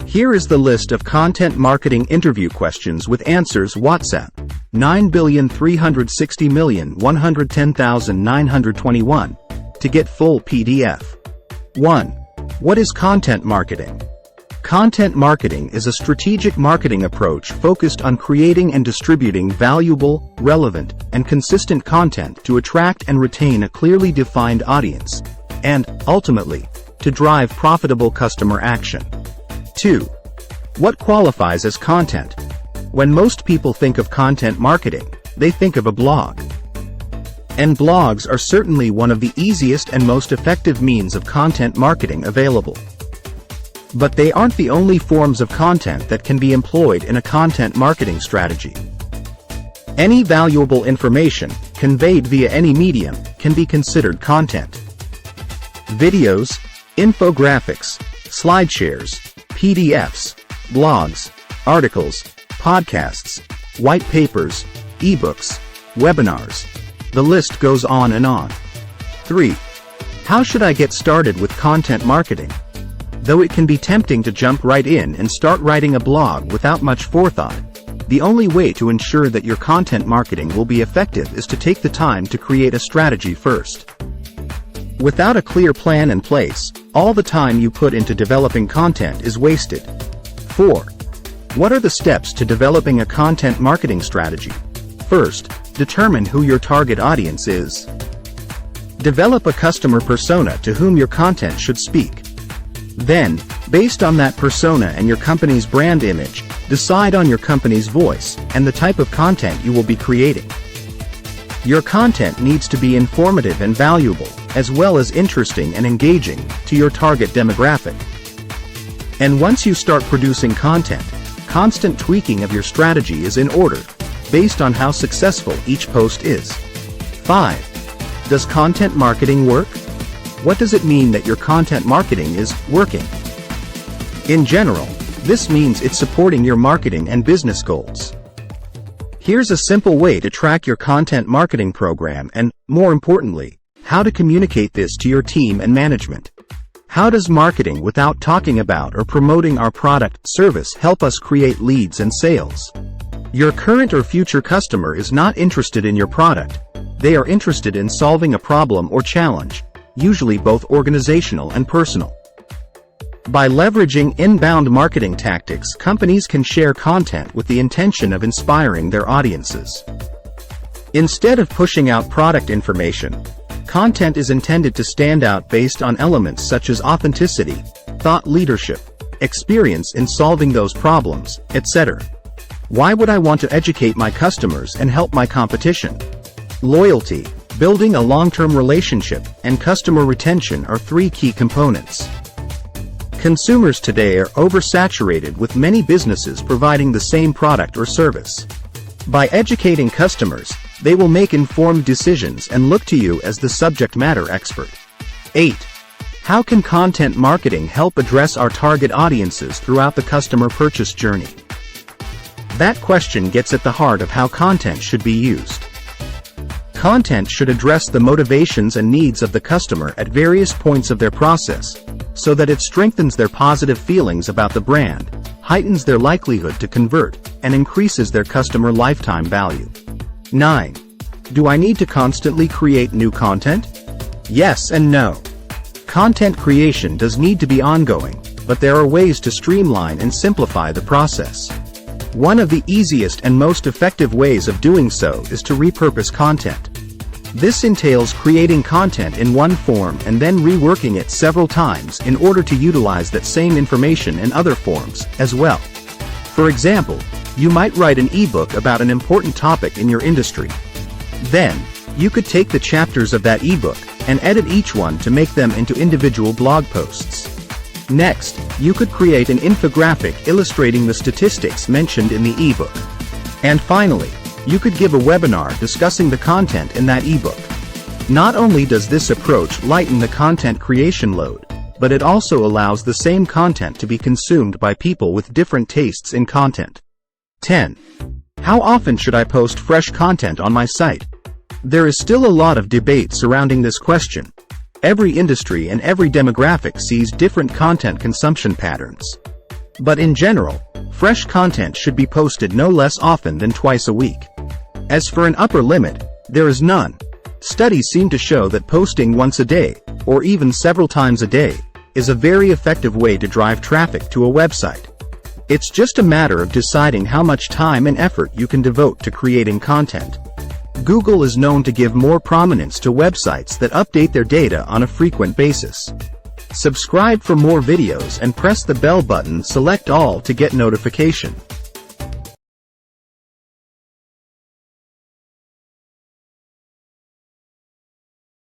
Here is the list of content marketing interview questions with answers. WhatsApp 9,360,110,921. To get full PDF. 1. What is content marketing? Content marketing is a strategic marketing approach focused on creating and distributing valuable, relevant, and consistent content to attract and retain a clearly defined audience, and, ultimately, to drive profitable customer action. 2. What qualifies as content? When most people think of content marketing, they think of a blog. And blogs are certainly one of the easiest and most effective means of content marketing available. But they aren't the only forms of content that can be employed in a content marketing strategy. Any valuable information, conveyed via any medium, can be considered content. Videos, infographics, slideshares, PDFs, blogs, articles, podcasts, white papers, ebooks, webinars. The list goes on and on. 3. How should I get started with content marketing? Though it can be tempting to jump right in and start writing a blog without much forethought, the only way to ensure that your content marketing will be effective is to take the time to create a strategy first. Without a clear plan in place, all the time you put into developing content is wasted. 4. What are the steps to developing a content marketing strategy? First, determine who your target audience is. Develop a customer persona to whom your content should speak. Then, based on that persona and your company's brand image, decide on your company's voice and the type of content you will be creating. Your content needs to be informative and valuable, as well as interesting and engaging, to your target demographic. And once you start producing content, constant tweaking of your strategy is in order, based on how successful each post is. 5. Does content marketing work? What does it mean that your content marketing is working? In general, this means it's supporting your marketing and business goals. Here's a simple way to track your content marketing program and, more importantly, how to communicate this to your team and management. How does marketing without talking about or promoting our product, service help us create leads and sales? Your current or future customer is not interested in your product. They are interested in solving a problem or challenge, usually both organizational and personal. By leveraging inbound marketing tactics, companies can share content with the intention of inspiring their audiences. Instead of pushing out product information, content is intended to stand out based on elements such as authenticity, thought leadership, experience in solving those problems, etc. Why would I want to educate my customers and help my competition? Loyalty, building a long-term relationship, and customer retention are 3 key components. Consumers today are oversaturated with many businesses providing the same product or service. By educating customers, they will make informed decisions and look to you as the subject matter expert. 8. How can content marketing help address our target audiences throughout the customer purchase journey? That question gets at the heart of how content should be used. Content should address the motivations and needs of the customer at various points of their process, so that it strengthens their positive feelings about the brand, heightens their likelihood to convert, and increases their customer lifetime value. 9. Do I need to constantly create new content? Yes and no. Content creation does need to be ongoing, but there are ways to streamline and simplify the process. One of the easiest and most effective ways of doing so is to repurpose content. This entails creating content in one form and then reworking it several times in order to utilize that same information in other forms, as well. For example, you might write an ebook about an important topic in your industry. Then, you could take the chapters of that ebook and edit each one to make them into individual blog posts. Next, you could create an infographic illustrating the statistics mentioned in the ebook. And finally, you could give a webinar discussing the content in that ebook. Not only does this approach lighten the content creation load, but it also allows the same content to be consumed by people with different tastes in content. 10. How often should I post fresh content on my site? There is still a lot of debate surrounding this question. Every industry and every demographic sees different content consumption patterns. But in general, fresh content should be posted no less often than twice a week. As for an upper limit, there is none. Studies seem to show that posting once a day, or even several times a day, is a very effective way to drive traffic to a website. It's just a matter of deciding how much time and effort you can devote to creating content. Google is known to give more prominence to websites that update their data on a frequent basis. Subscribe for more videos and press the bell button, select all to get notification.